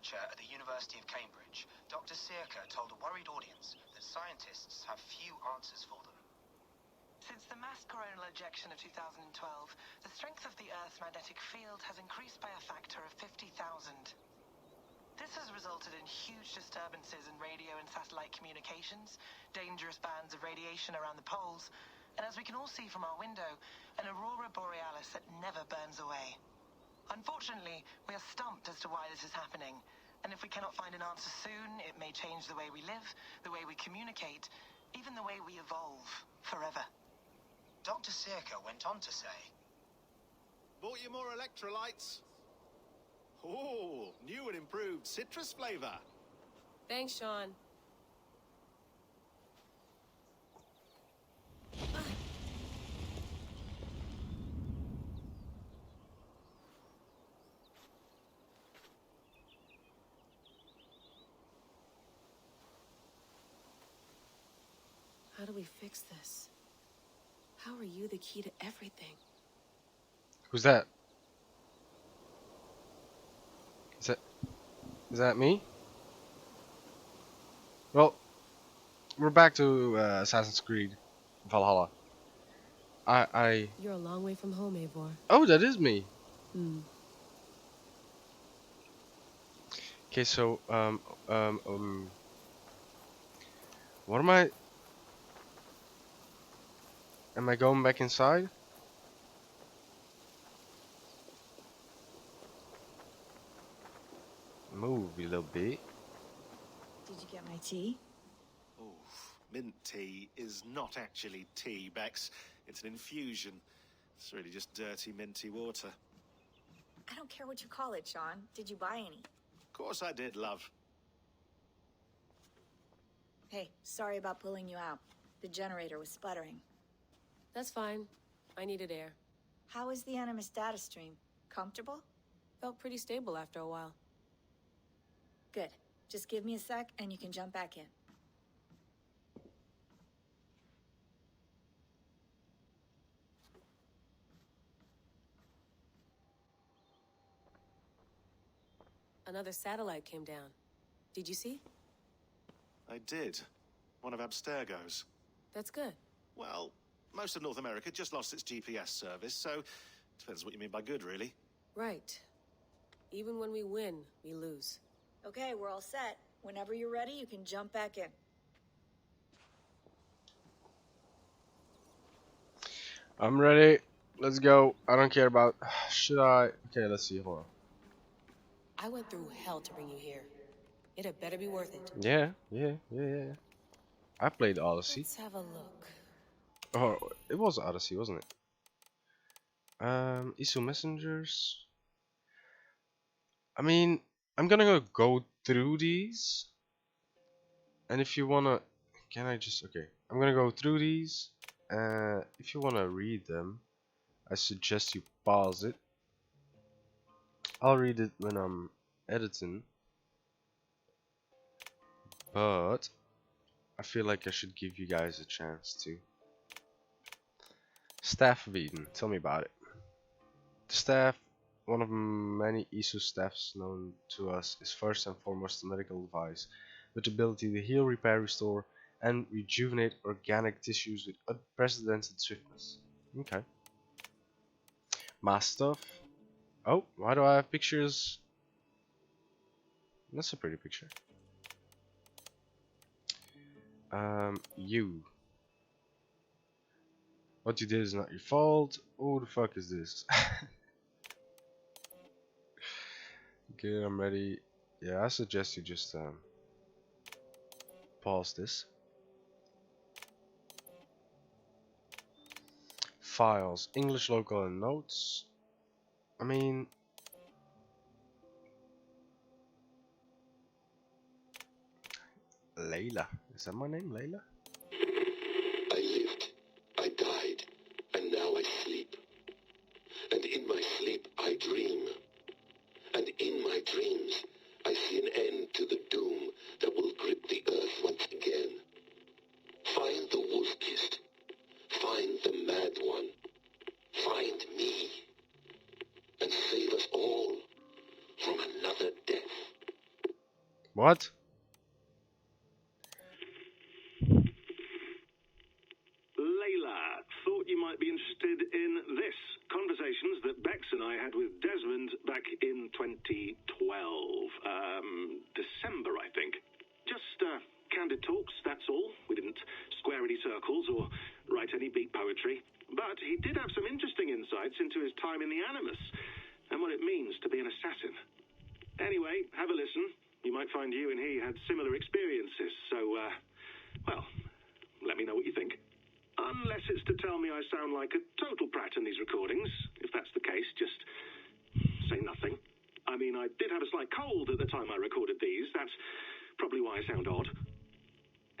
lecture at the University of Cambridge, Dr. Sirka told a worried audience that scientists have few answers for them. Since the mass coronal ejection of 2012, the strength of the Earth's magnetic field has increased by a factor of 50,000. This has resulted in huge disturbances in radio and satellite communications, dangerous bands of radiation around the poles, and as we can all see from our window, an aurora borealis that never burns away. Unfortunately, we are stumped as to why this is happening, and if we cannot find an answer soon, it may change the way we live, the way we communicate, even the way we evolve forever. Dr. Sirka went on to say, Bought you more electrolytes? Oh, new and improved citrus flavor. Thanks, Sean. How do we fix this? How are you the key to everything? Who's that? Is that me? Well, we're back to Assassin's Creed Valhalla. You're a long way from home, Eivor. Oh, that is me. Hmm. Okay, so what am I? Am I going back inside? Move, you little bit. Did you get my tea? Oh, mint tea is not actually tea, Bex. It's an infusion. It's really just dirty, minty water. I don't care what you call it, Sean. Did you buy any? Of course I did, love. Hey, sorry about pulling you out. The generator was sputtering. That's fine. I needed air. How is the Animus data stream? Comfortable? Felt pretty stable after a while. Good. Just give me a sec and you can jump back in. Another satellite came down. Did you see? I did. One of Abstergo's. That's good. Well, most of North America just lost its GPS service, so depends what you mean by good, really. Right. Even when we win, we lose. Okay, we're all set. Whenever you're ready, you can jump back in. I'm ready. Let's go. I don't care about. Should I? Okay, let's see. Hold on. I went through hell to bring you here. It had better be worth it. Yeah. I played Odyssey. Let's have a look. Oh, it was Odyssey, wasn't it? ISO messengers. I mean, I'm gonna go through these. And if you wanna, can I just? Okay, I'm gonna go through these. If you wanna read them, I suggest you pause it. I'll read it when I'm editing. But I feel like I should give you guys a chance to. Staff of Eden, tell me about it. The staff, one of many ISO staffs known to us, is first and foremost a medical device with the ability to heal, repair, restore, and rejuvenate organic tissues with unprecedented swiftness. Okay. Mass stuff. Oh, why do I have pictures? That's a pretty picture. You. What you did is not your fault. Who the fuck is this? Okay, I'm ready. Yeah, I suggest you just pause this. Files, English, local, and notes. I mean, Layla. Is that my name, Layla? I lived, I died, and now I sleep. And in my sleep I dream. And in my dreams I see an end to the doom that will grip the earth once again. Find the wolf-kissed. Find the mad one. Find me. And save us all from another death. What? Layla, thought you might be interested in this. Conversations that Bex and I had with Desmond back in 2012. December, I think. Just candid talks, that's all. We didn't square any circles or write any beat poetry. But he did have some interesting insights into his time in the Animus and what it means to be an assassin. Anyway, have a listen. You might find you and he had similar experiences. So, well, let me know what you think. Unless it's to tell me I sound like a total prat in these recordings. If that's the case, just say nothing. I mean, I did have a slight cold at the time I recorded these. That's probably why I sound odd.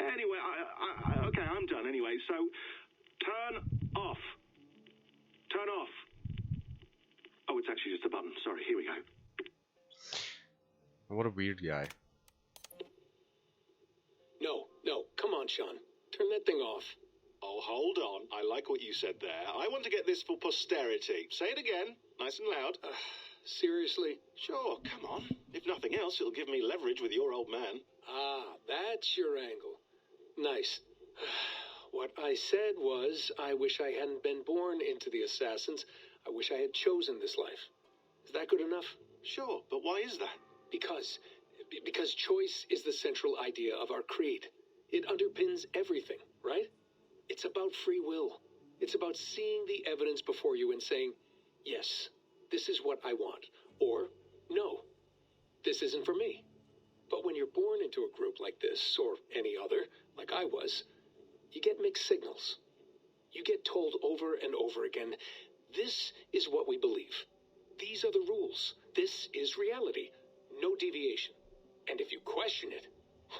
Anyway, okay, I'm done anyway. So, turn off. Turn off. Oh, it's actually just a button. Sorry, here we go. What a weird guy. No, come on, Sean. Turn that thing off. Oh, hold on. I like what you said there. I want to get this for posterity. Say it again, nice and loud. Seriously? Sure, come on. If nothing else, it'll give me leverage with your old man. Ah, that's your angle. Nice. What I said was, I wish I hadn't been born into the Assassins. I wish I had chosen this life. Is that good enough? Sure, but why is that? Because choice is the central idea of our creed. It underpins everything, right? It's about free will. It's about seeing the evidence before you and saying, yes, this is what I want. Or, no, this isn't for me. But when you're born into a group like this, or any other, like I was, you get mixed signals. You get told over and over again, this is what we believe. These are the rules. This is reality. No deviation. And if you question it,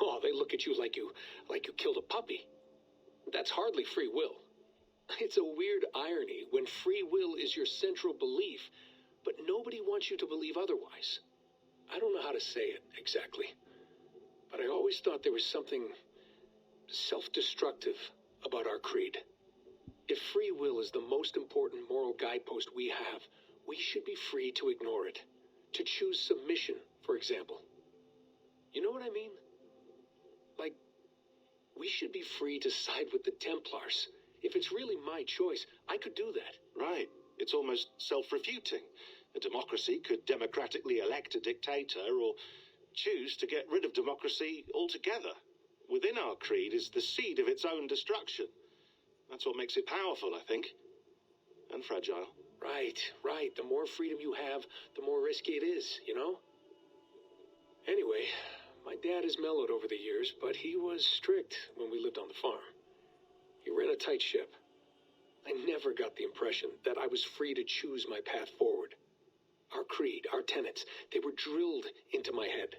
oh, they look at you like you killed a puppy. That's hardly free will. It's a weird irony when free will is your central belief, but nobody wants you to believe otherwise. I don't know how to say it exactly, but I always thought there was something self-destructive about our creed. If free will is the most important moral guidepost we have, we should be free to ignore it. To choose submission, for example. You know what I mean? Like, we should be free to side with the Templars. If it's really my choice, I could do that. Right. It's almost self-refuting. A democracy could democratically elect a dictator or choose to get rid of democracy altogether. Within our creed is the seed of its own destruction. That's what makes it powerful, I think. And fragile. Right. The more freedom you have, the more risky it is, you know? Anyway, my dad has mellowed over the years, but he was strict when we lived on the farm. He ran a tight ship. I never got the impression that I was free to choose my path forward. Our creed, our tenets, they were drilled into my head.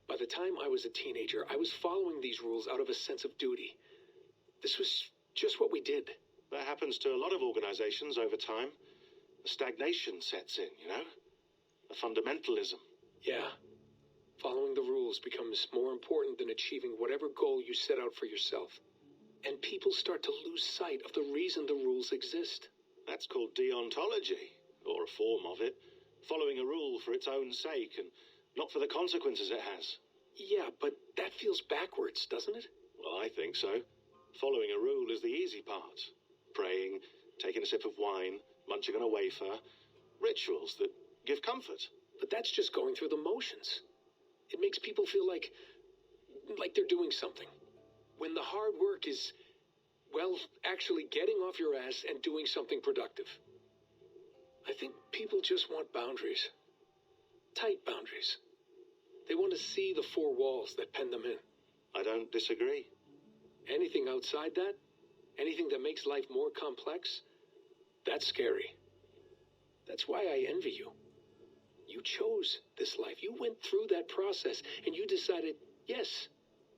By the time I was a teenager, I was following these rules out of a sense of duty. This was just what we did. That happens to a lot of organizations over time. The stagnation sets in, you know? The fundamentalism. Yeah. Following the rules becomes more important than achieving whatever goal you set out for yourself. And people start to lose sight of the reason the rules exist. That's called deontology, or a form of it. Following a rule for its own sake and not for the consequences it has. Yeah, but that feels backwards, doesn't it? Well, I think so. Following a rule is the easy part. Praying, taking a sip of wine, munching on a wafer. Rituals that give comfort. But that's just going through the motions. It makes people feel like they're doing something. When the hard work is, well, actually getting off your ass and doing something productive. I think people just want boundaries. Tight boundaries. They want to see the four walls that pen them in. I don't disagree. Anything outside that, anything that makes life more complex, that's scary. That's why I envy you. You chose this life. You went through that process and you decided, yes,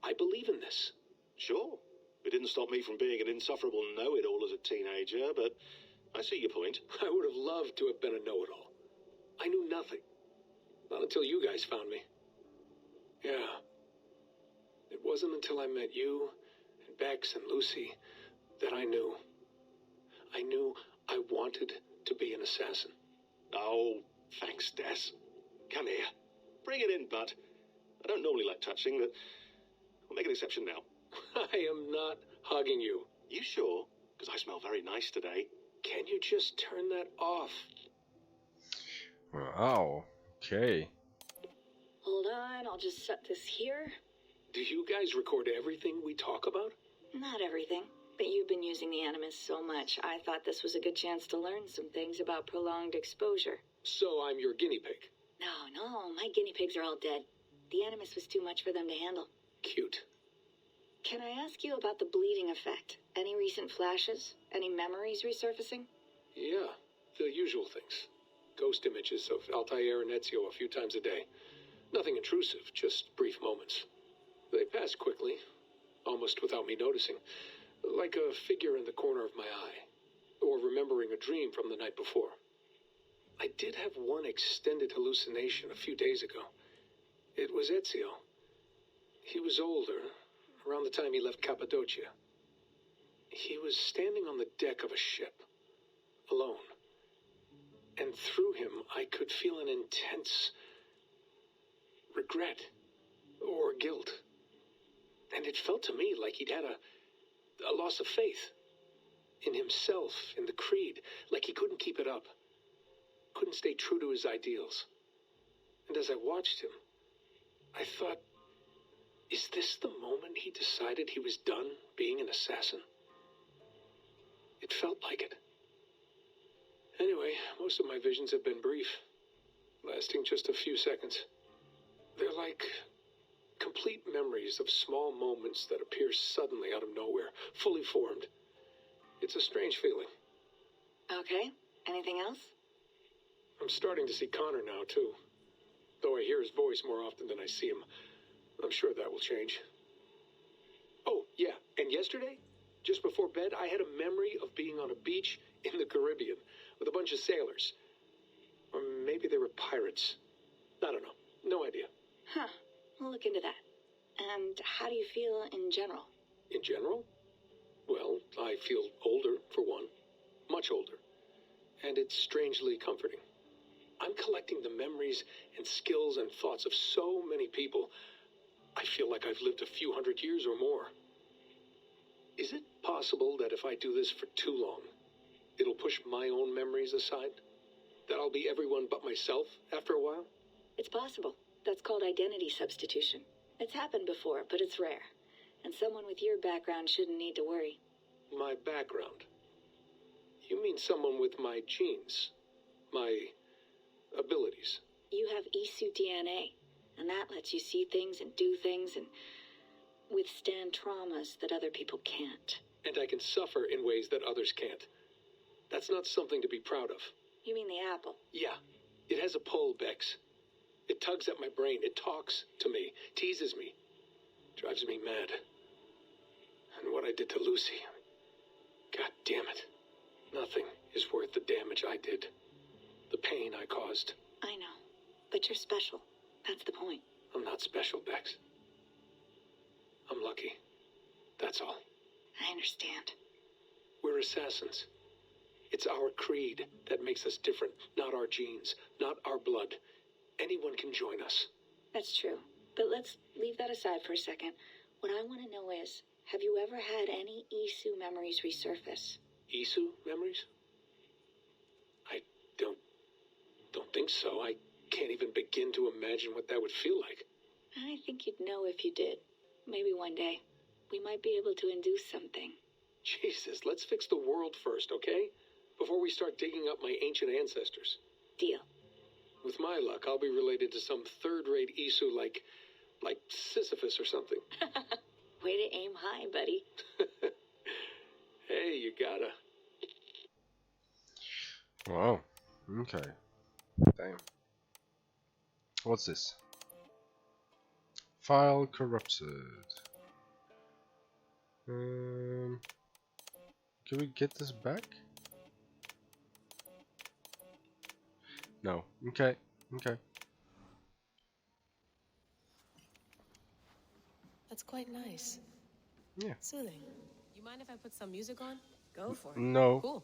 I believe in this. Sure. It didn't stop me from being an insufferable know-it-all as a teenager, but I see your point. I would have loved to have been a know-it-all. I knew nothing. Not until you guys found me. Yeah. It wasn't until I met you and Bex and Lucy that I knew. I knew I wanted to be an assassin. Oh, thanks, Des. Come here. Bring it in, bud. I don't normally like touching, but we'll make an exception now. I am not hugging you. You sure? Because I smell very nice today. Can you just turn that off? Wow. Okay. Hold on, I'll just set this here. Do you guys record everything we talk about? Not everything, but you've been using the Animus so much, I thought this was a good chance to learn some things about prolonged exposure. So I'm your guinea pig. No, my guinea pigs are all dead. The Animus was too much for them to handle. Cute. Can I ask you about the bleeding effect? Any recent flashes? Any memories resurfacing? Yeah, the usual things. Ghost images of Altair and Ezio a few times a day. Nothing intrusive, just brief moments. They pass quickly, almost without me noticing. Like a figure in the corner of my eye. Or remembering a dream from the night before. I did have one extended hallucination a few days ago. It was Ezio. He was older, around the time he left Cappadocia. He was standing on the deck of a ship, alone. And through him, I could feel an intense regret or guilt. And it felt to me like he'd had a loss of faith in himself, in the Creed, like he couldn't keep it up, couldn't stay true to his ideals. And as I watched him, I thought, is this the moment he decided he was done being an assassin? It felt like it. Anyway, most of my visions have been brief, lasting just a few seconds. They're like complete memories of small moments that appear suddenly out of nowhere, fully formed. It's a strange feeling. Okay, anything else? I'm starting to see Connor now, too. Though I hear his voice more often than I see him, I'm sure that will change. Oh, yeah, and yesterday, just before bed, I had a memory of being on a beach in the Caribbean with a bunch of sailors. Or maybe they were pirates. I don't know. No idea. Huh, we'll look into that. And how do you feel in general? In general? Well, I feel older, for one. Much older. And it's strangely comforting. I'm collecting the memories and skills and thoughts of so many people. I feel like I've lived a few hundred years or more. Is it possible that if I do this for too long, it'll push my own memories aside? That I'll be everyone but myself after a while? It's possible. That's called identity substitution. It's happened before, but it's rare. And someone with your background shouldn't need to worry. My background? You mean someone with my genes? My abilities? You have Isu DNA, and that lets you see things and do things and withstand traumas that other people can't. And I can suffer in ways that others can't. That's not something to be proud of. You mean the apple? Yeah. It has a pull, Bex. It tugs at my brain. It talks to me. Teases me. Drives me mad. And what I did to Lucy. God damn it. Nothing is worth the damage I did. The pain I caused. I know. But you're special. That's the point. I'm not special, Bex. I'm lucky. That's all. I understand. We're assassins. It's our creed that makes us different, not our genes, not our blood. Anyone can join us. That's true. But let's leave that aside for a second. What I want to know is, have you ever had any Isu memories resurface? Isu memories? I don't think so. I can't even begin to imagine what that would feel like. I think you'd know if you did. Maybe one day. We might be able to induce something. Jesus, let's fix the world first, okay? Before we start digging up my ancient ancestors. Deal. With my luck, I'll be related to some third-rate Isu like Sisyphus or something. Way to aim high, buddy. Hey, you gotta. Wow. Okay. Damn. What's this? File corrupted. Can we get this back? No. Okay. Okay. That's quite nice. Yeah. Soothing. You mind if I put some music on? Go for it. No. Cool.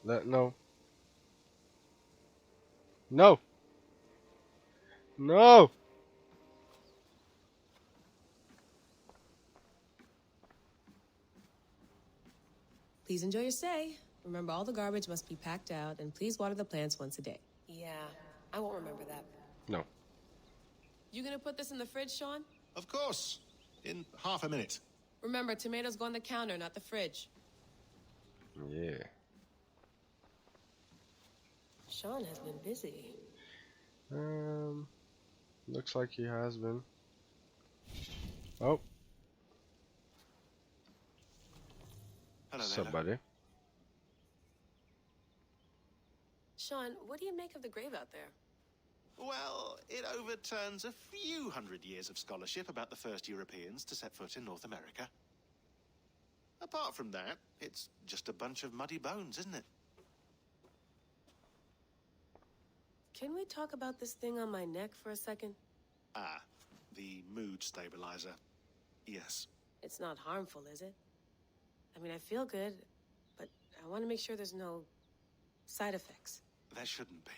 No. No. No. Please enjoy your stay. Remember, all the garbage must be packed out, and please water the plants once a day. Yeah, I won't remember that. No. You gonna put this in the fridge, Sean? Of course. In half a minute. Remember, tomatoes go on the counter, not the fridge. Yeah. Sean has been busy. Looks like he has been. Oh. Hello What's there. up, buddy? Sean, what do you make of the grave out there? Well, it overturns a few hundred years of scholarship about the first Europeans to set foot in North America. Apart from that, it's just a bunch of muddy bones, isn't it? Can we talk about this thing on my neck for a second? Ah, the mood stabilizer. Yes. It's not harmful, is it? I mean, I feel good, but I want to make sure there's no side effects. There shouldn't be.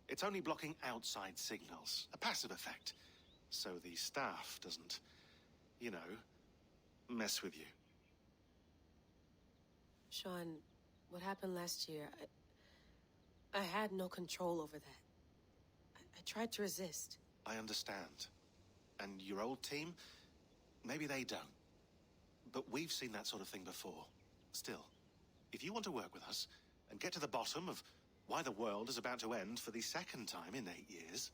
It's only blocking outside signals, a passive effect, so the staff doesn't, you know, mess with you. Sean, what happened last year, I had no control over that. I tried to resist. I understand. And your old team, maybe they don't. But we've seen that sort of thing before. Still, if you want to work with us and get to the bottom of why the world is about to end for the second time in 8 years,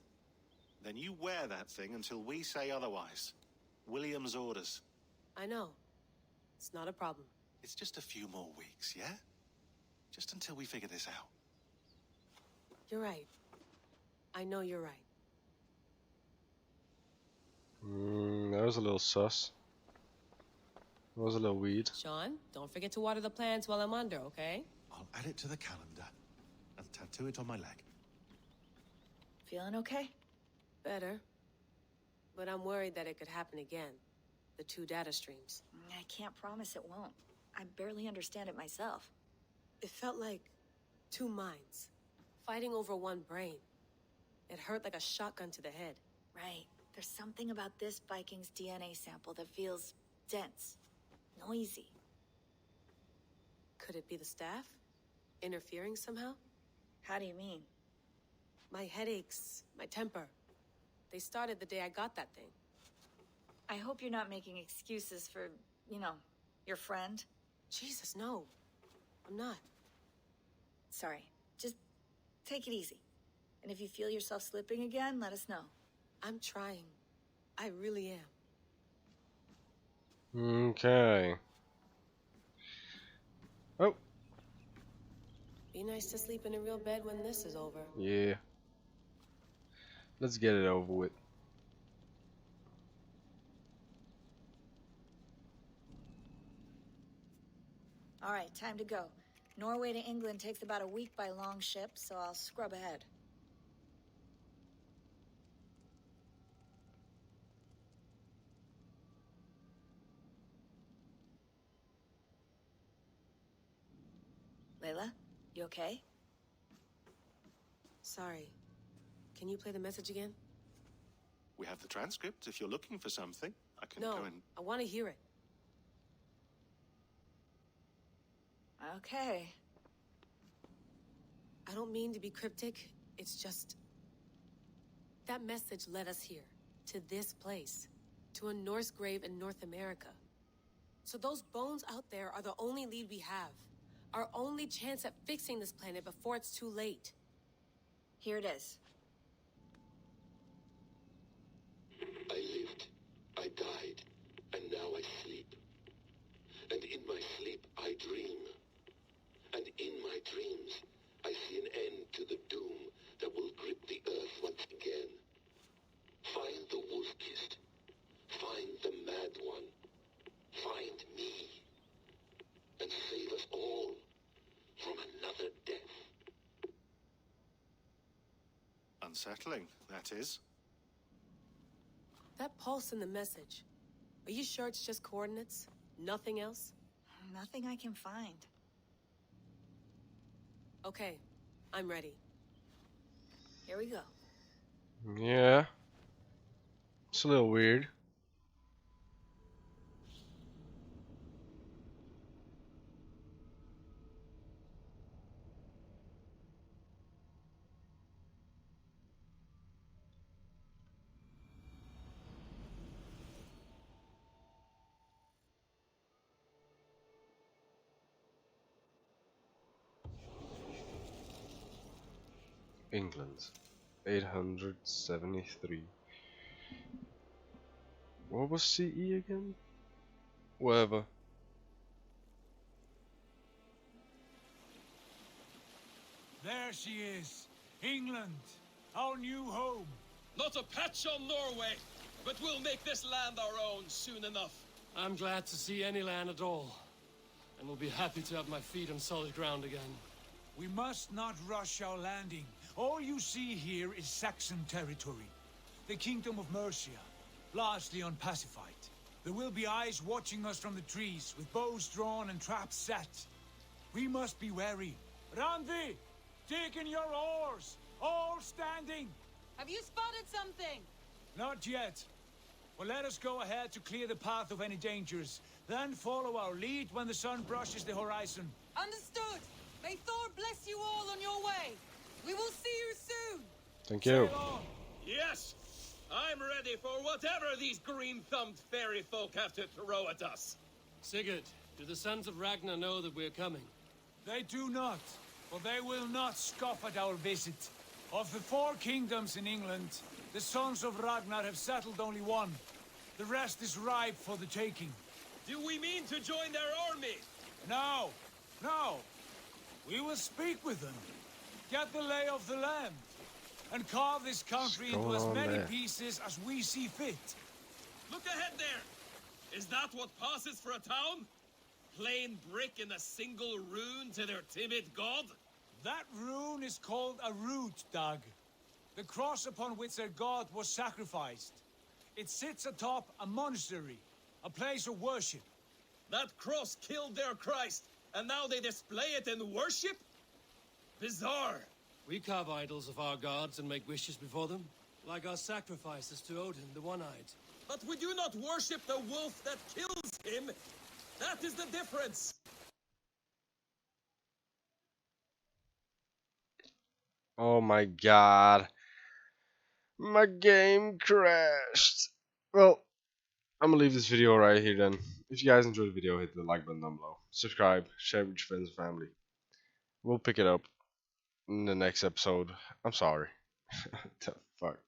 then you wear that thing until we say otherwise. William's orders. I know. It's not a problem. It's just a few more weeks, yeah? Just until we figure this out. You're right. I know you're right. That was a little sus. That was a little weird. Sean, don't forget to water the plants while I'm under, okay? I'll add it to the calendar and tattoo it on my leg. Feeling okay? Better. But I'm worried that it could happen again. The 2 data streams. I can't promise it won't. I barely understand it myself. It felt like 2 minds, fighting over 1 brain. It hurt like a shotgun to the head. Right. There's something about this Viking's DNA sample that feels dense, noisy. Could it be the staff? Interfering somehow? How do you mean? My headaches, my temper. They started the day I got that thing. I hope you're not making excuses for, you know, your friend. Jesus, no. I'm not. Sorry. Just take it easy. And if you feel yourself slipping again, let us know. I'm trying. I really am. Okay. Oh. Be nice to sleep in a real bed when this is over. Yeah. Let's get it over with. All right, time to go. Norway to England takes about a week by long ship, so I'll scrub ahead. Layla, you okay? Sorry. Can you play the message again? We have the transcript if you're looking for something. I can No, go and... I want to hear it. Okay. I don't mean to be cryptic. It's just... that message led us here. To this place. To a Norse grave in North America. So those bones out there are the only lead we have. Our only chance at fixing this planet before it's too late. Here it is. I lived, I died, and now I sleep. And in my sleep I dream. And in my dreams I see an end to the doom that will grip the earth once again. Find the wolf-kissed. Find the mad one. Find me. And save us all from another death. Unsettling, that is. That pulse in the message. Are you sure it's just coordinates? Nothing else? Nothing I can find. Okay, I'm ready. Here we go. Yeah. It's a little weird. England. 873. What was CE again? Whatever. There she is. England. Our new home. Not a patch on Norway, but we'll make this land our own soon enough. I'm glad to see any land at all, and will be happy to have my feet on solid ground again. We must not rush our landing. All you see here is Saxon territory. The Kingdom of Mercia, largely unpacified. There will be eyes watching us from the trees, with bows drawn and traps set. We must be wary. Randi! Dig in your oars! All standing! Have you spotted something? Not yet. Well, let us go ahead to clear the path of any dangers. Then follow our lead when the sun brushes the horizon. Understood! May Thor bless you all on your way! We will see you soon! Thank you. Sail on. Yes, I'm ready for whatever these green-thumbed fairy folk have to throw at us. Sigurd, do the sons of Ragnar know that we're coming? They do not, but they will not scoff at our visit. Of the 4 kingdoms in England, the sons of Ragnar have settled only one. The rest is ripe for the taking. Do we mean to join their army? No, no. We will speak with them, get the lay of the land, and carve this country What's into as going on many there? pieces as we see fit. Look ahead there! Is that what passes for a town? Plain brick in a single rune to their timid god? That rune is called a root, Dag. The cross upon which their god was sacrificed. It sits atop a monastery, a place of worship. That cross killed their Christ, and now they display it in worship? Bizarre. We carve idols of our gods and make wishes before them, like our sacrifices to Odin, the One-Eyed. But we do not worship the wolf that kills him. That is the difference. Oh my god. My game crashed. Well, I'm gonna leave this video right here then. If you guys enjoyed the video, hit the like button down below. Subscribe, share it with your friends and family. We'll pick it up in the next episode. I'm sorry. The fuck.